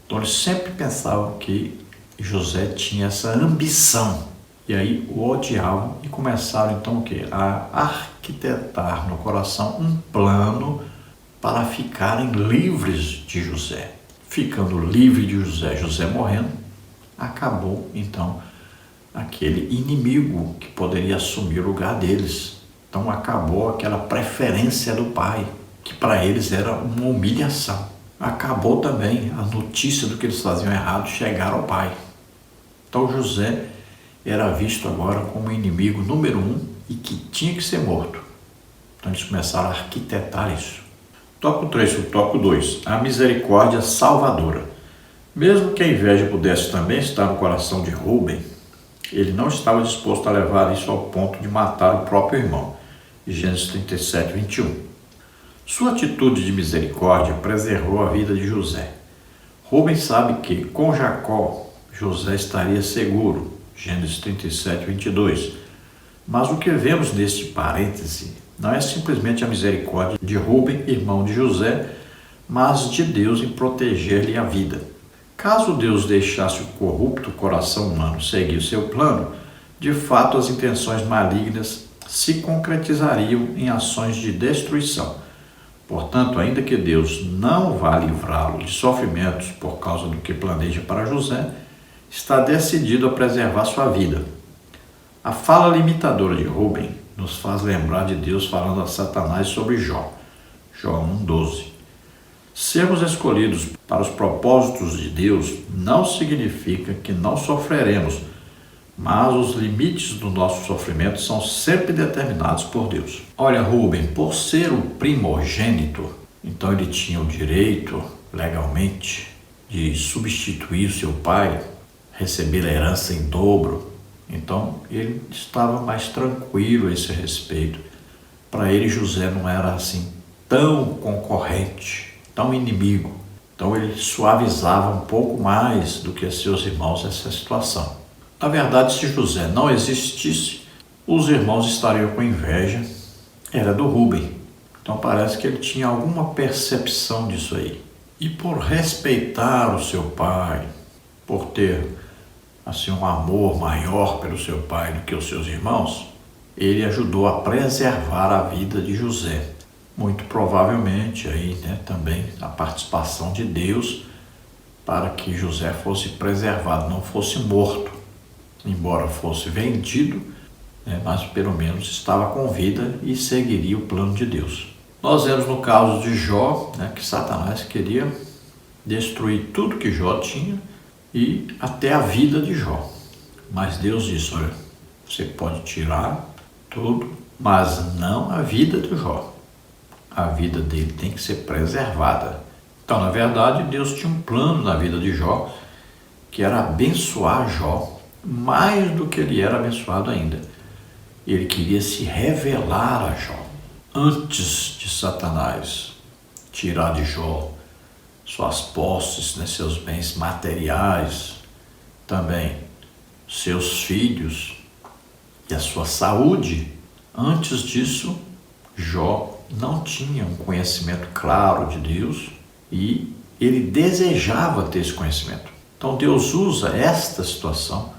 S1: Então, eles sempre pensavam que José tinha essa ambição. E aí o odiavam e começaram então o quê? A arquitetar no coração um plano para ficarem livres de José. Ficando livre de José, José morrendo, acabou então aquele inimigo que poderia assumir o lugar deles. Então acabou aquela preferência do pai, que para eles era uma humilhação. Acabou também a notícia do que eles faziam errado chegar ao pai. Então José era visto agora como inimigo número 1 e que tinha que ser morto. Então eles começaram a arquitetar isso. Tópico 3, o tópico 2, a misericórdia salvadora. Mesmo que a inveja pudesse também estar no coração de Rúben, ele não estava disposto a levar isso ao ponto de matar o próprio irmão. Gênesis 37, 21. Sua atitude de misericórdia preservou a vida de José. Rúben sabe que, com Jacó, José estaria seguro. Gênesis 37, 22. Mas o que vemos neste parêntese não é simplesmente a misericórdia de Rúben, irmão de José, mas de Deus em proteger-lhe a vida. Caso Deus deixasse o corrupto coração humano seguir o seu plano, de fato as intenções malignas se concretizariam em ações de destruição. Portanto, ainda que Deus não vá livrá-lo de sofrimentos por causa do que planeja para José, está decidido a preservar sua vida. A fala limitadora de Rúben nos faz lembrar de Deus falando a Satanás sobre Jó. Jó 1:12. Sermos escolhidos para os propósitos de Deus não significa que não sofreremos, mas os limites do nosso sofrimento são sempre determinados por Deus. Olha, Rúben, por ser o primogênito, então ele tinha o direito, legalmente, de substituir o seu pai, receber a herança em dobro. Então ele estava mais tranquilo a esse respeito. Para ele, José não era assim tão concorrente, tão inimigo. Então ele suavizava um pouco mais do que seus irmãos essa situação. Na verdade, se José não existisse, os irmãos estariam com inveja. Era do Rúben. Então parece que ele tinha alguma percepção disso aí. E por respeitar o seu pai, por ter assim um amor maior pelo seu pai do que os seus irmãos, ele ajudou a preservar a vida de José. Muito provavelmente aí, também a participação de Deus para que José fosse preservado, não fosse morto, embora fosse vendido, mas pelo menos estava com vida e seguiria o plano de Deus. Nós vemos no caso de Jó, que Satanás queria destruir tudo que Jó tinha e até a vida de Jó. Mas Deus disse, olha, você pode tirar tudo, mas não a vida de Jó. A vida dele tem que ser preservada. Então, na verdade, Deus tinha um plano na vida de Jó, que era abençoar Jó, mais do que ele era abençoado ainda. Ele queria se revelar a Jó. Antes de Satanás tirar de Jó suas posses, seus bens materiais, também seus filhos e a sua saúde, antes disso, Jó não tinha um conhecimento claro de Deus e ele desejava ter esse conhecimento. Então Deus usa esta situação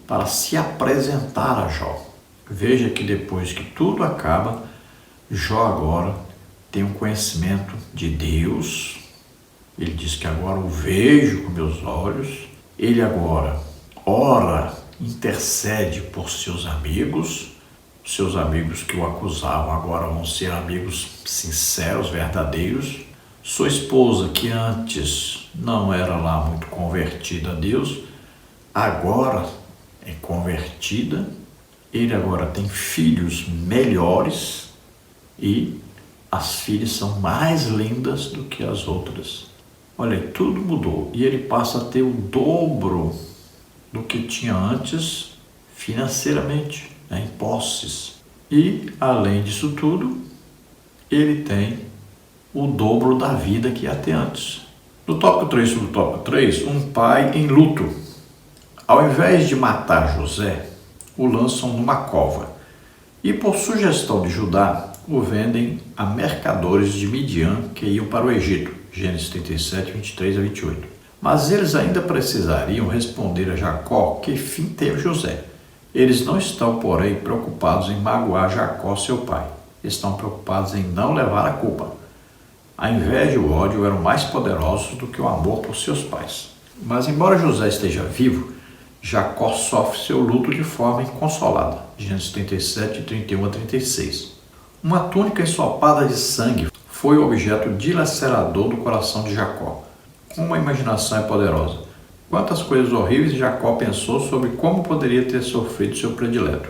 S1: para se apresentar a Jó. Veja que depois que tudo acaba, Jó agora tem um conhecimento de Deus. Ele diz que agora o vejo com meus olhos. Ele agora ora, intercede por seus amigos que o acusavam agora vão ser amigos sinceros, verdadeiros. Sua esposa, que antes não era lá muito convertida a Deus, agora é convertida. Ele agora tem filhos melhores e as filhas são mais lindas do que as outras. Olha, tudo mudou e ele passa a ter o dobro do que tinha antes financeiramente, em posses. E, além disso tudo, ele tem o dobro da vida que ia ter antes. No tópico 3 sobre o tópico 3, um pai em luto. Ao invés de matar José, o lançam numa cova e, por sugestão de Judá, o vendem a mercadores de Midian que iam para o Egito. Gênesis 37, 23 a 28. Mas eles ainda precisariam responder a Jacó que fim teve José. Eles não estão, porém, preocupados em magoar Jacó, seu pai. Estão preocupados em não levar a culpa. A inveja e o ódio eram mais poderosos do que o amor por seus pais. Mas, embora José esteja vivo, Jacó sofre seu luto de forma inconsolada. Gênesis 37, 31 a 36. Uma túnica ensopada de sangue foi o objeto dilacerador do coração de Jacó. Como a imaginação é poderosa. Quantas coisas horríveis Jacó pensou sobre como poderia ter sofrido seu predileto.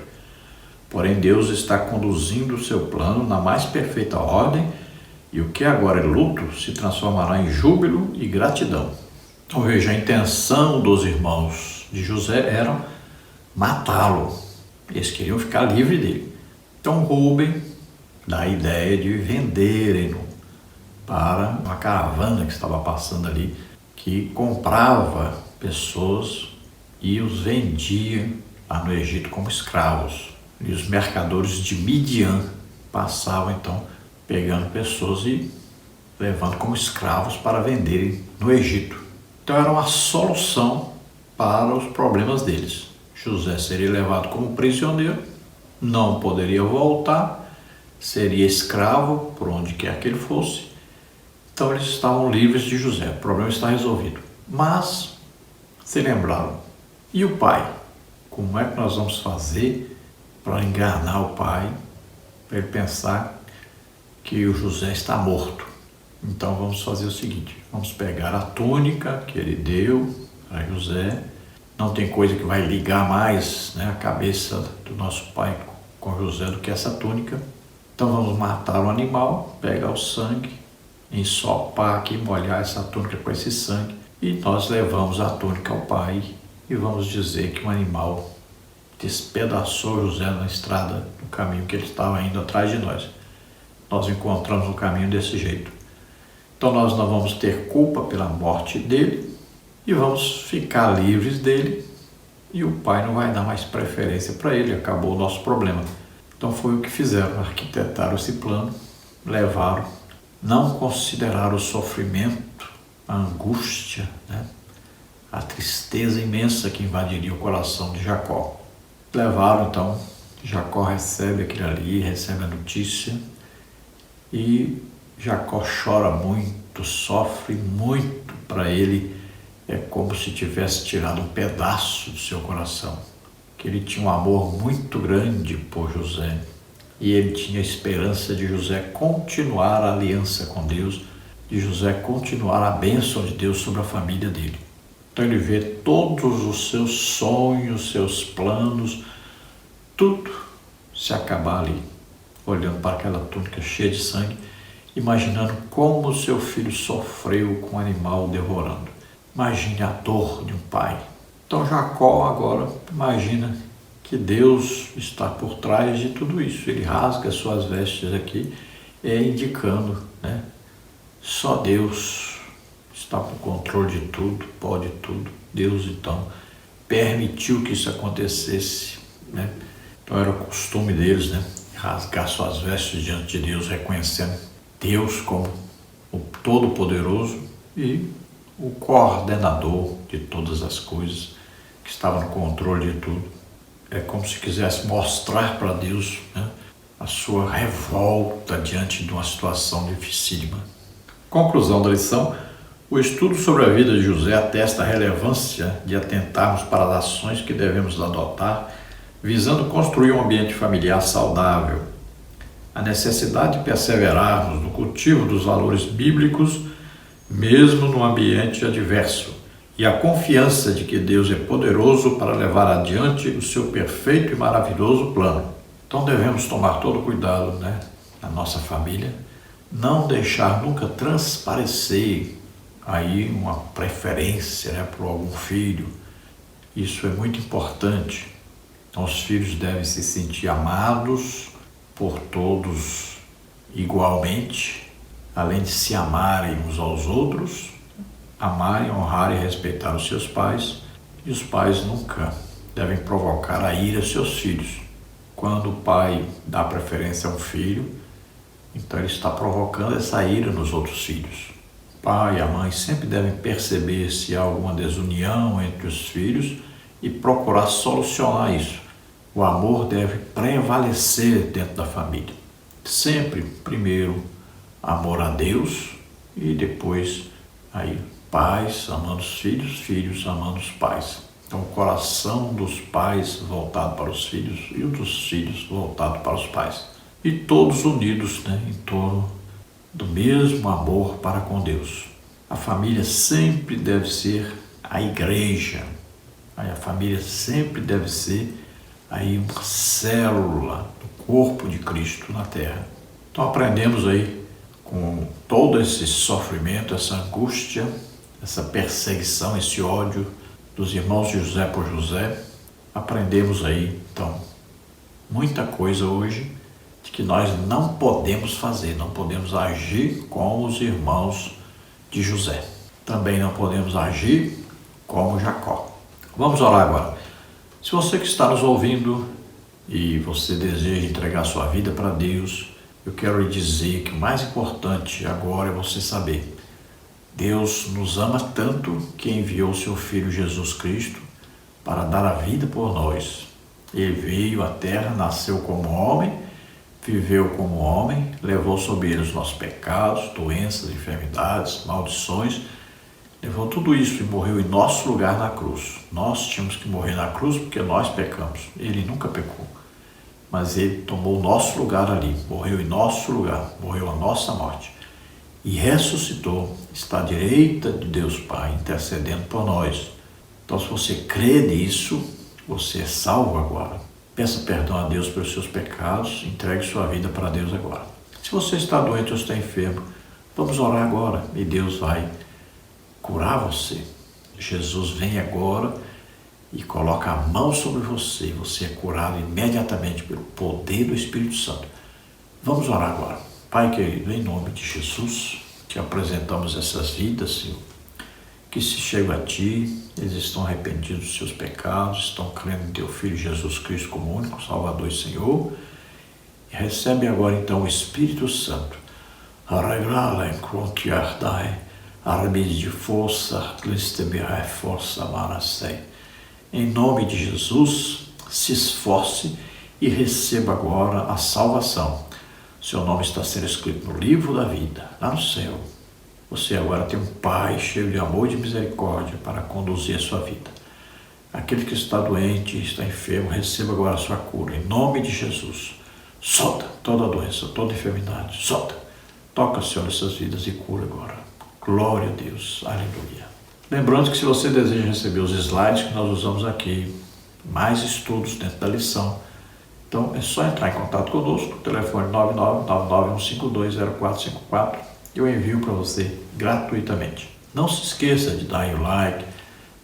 S1: Porém, Deus está conduzindo o seu plano na mais perfeita ordem e o que agora é luto se transformará em júbilo e gratidão. Então veja, a intenção dos irmãos de José era matá-lo. Eles queriam ficar livre dele. Então Rúben dá a ideia de venderem-no para uma caravana que estava passando ali, que comprava pessoas e os vendia lá no Egito como escravos. E os mercadores de Midian passavam então pegando pessoas e levando como escravos para venderem no Egito. Então era uma solução para os problemas deles. José seria levado como prisioneiro, não poderia voltar, seria escravo por onde quer que ele fosse. Então eles estavam livres de José, o problema está resolvido. Mas, se lembraram, e o pai? Como é que nós vamos fazer para enganar o pai, para ele pensar que o José está morto? Então vamos fazer o seguinte, vamos pegar a túnica que ele deu para José. Não tem coisa que vai ligar mais a cabeça do nosso pai com José do que essa túnica. Então vamos matar o animal, pegar o sangue, ensopar aqui, molhar essa túnica com esse sangue e nós levamos a túnica ao pai e vamos dizer que o animal despedaçou José na estrada, no caminho que ele estava indo atrás de nós. Nós encontramos o caminho desse jeito. Então nós não vamos ter culpa pela morte dele e vamos ficar livres dele e o pai não vai dar mais preferência para ele, acabou o nosso problema. Então foi o que fizeram, arquitetaram esse plano, levaram, não consideraram o sofrimento, a angústia, né? A tristeza imensa que invadiria o coração de Jacó. Levaram então, Jacó recebe aquilo ali, recebe a notícia e Jacó chora muito, sofre muito. Para ele é como se tivesse tirado um pedaço do seu coração, que ele tinha um amor muito grande por José e ele tinha a esperança de José continuar a aliança com Deus, de José continuar a bênção de Deus sobre a família dele. Então ele vê todos os seus sonhos, seus planos, tudo se acabar ali, olhando para aquela túnica cheia de sangue, imaginando como o seu filho sofreu com o animal devorando. Imagine a dor de um pai. Então Jacó agora imagina que Deus está por trás de tudo isso. Ele rasga suas vestes aqui, indicando, né? Só Deus está por controle de tudo, pode tudo. Deus então permitiu que isso acontecesse, né? Então era o costume deles, né? Rasgar suas vestes diante de Deus, reconhecendo Deus como o Todo-Poderoso e o coordenador de todas as coisas, que estava no controle de tudo. É como se quisesse mostrar para Deus, né, a sua revolta diante de uma situação dificílima. Conclusão da lição: o estudo sobre a vida de José atesta a relevância de atentarmos para as ações que devemos adotar, visando construir um ambiente familiar saudável. A necessidade de perseverarmos no cultivo dos valores bíblicos, mesmo no ambiente adverso, e a confiança de que Deus é poderoso para levar adiante o seu perfeito e maravilhoso plano. Então devemos tomar todo cuidado, né, na nossa família, não deixar nunca transparecer aí uma preferência, né, por algum filho. Isso é muito importante. Então os filhos devem se sentir amados por todos igualmente, além de se amarem uns aos outros, amarem, honrar e respeitar os seus pais, e os pais nunca devem provocar a ira dos seus filhos. Quando o pai dá preferência a um filho, então ele está provocando essa ira nos outros filhos. O pai e a mãe sempre devem perceber se há alguma desunião entre os filhos e procurar solucionar isso. O amor deve prevalecer dentro da família. Sempre, primeiro, amor a Deus e depois aí pais amando os filhos, filhos amando os pais. Então o coração dos pais voltado para os filhos e o dos filhos voltado para os pais. E todos unidos, né, em torno do mesmo amor para com Deus. A família sempre deve ser a igreja. A família sempre deve ser aí uma célula do corpo de Cristo na terra. Então aprendemos aí com todo esse sofrimento, essa angústia, essa perseguição, esse ódio dos irmãos de José por José. Aprendemos aí, então, muita coisa hoje de que nós não podemos fazer, não podemos agir como os irmãos de José. Também não podemos agir como Jacó. Vamos orar agora. Se você que está nos ouvindo e você deseja entregar sua vida para Deus, eu quero lhe dizer que o mais importante agora é você saber: Deus nos ama tanto que enviou seu Filho Jesus Cristo para dar a vida por nós. Ele veio à terra, nasceu como homem, viveu como homem, levou sobre ele os nossos pecados, doenças, enfermidades, maldições, levou tudo isso e morreu em nosso lugar na cruz. Nós tínhamos que morrer na cruz porque nós pecamos. Ele nunca pecou, mas ele tomou o nosso lugar ali, morreu em nosso lugar, morreu a nossa morte e ressuscitou, está à direita de Deus Pai, intercedendo por nós. Então, se você crê nisso, você é salvo agora. Peça perdão a Deus pelos seus pecados, entregue sua vida para Deus agora. Se você está doente ou está enfermo, vamos orar agora e Deus vai curar você. Jesus vem agora e coloca a mão sobre você e você é curado imediatamente pelo poder do Espírito Santo. Vamos orar agora. Pai querido, em nome de Jesus, te apresentamos essas vidas, Senhor, que se chegam a Ti, eles estão arrependidos dos seus pecados, estão crendo em Teu Filho Jesus Cristo como único Salvador e Senhor, e recebem agora então o Espírito Santo. Em nome de Jesus, se esforce e receba agora a salvação. Seu nome está sendo escrito no livro da vida, lá no céu. Você agora tem um Pai cheio de amor e de misericórdia para conduzir a sua vida. Aquele que está doente e está enfermo, receba agora a sua cura. Em nome de Jesus, solta toda a doença, toda a enfermidade, solta. Toca, Senhor, essas vidas e cura agora. Glória a Deus, aleluia. Lembrando que se você deseja receber os slides que nós usamos aqui, mais estudos dentro da lição, então é só entrar em contato conosco, telefone 99951520454, e eu envio para você gratuitamente. Não se esqueça de dar aí o like,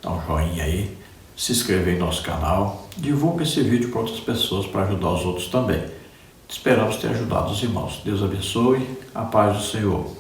S1: dar um joinha aí, se inscrever em nosso canal, divulgue esse vídeo para outras pessoas para ajudar os outros também. Esperamos ter ajudado os irmãos. Deus abençoe, a paz do Senhor.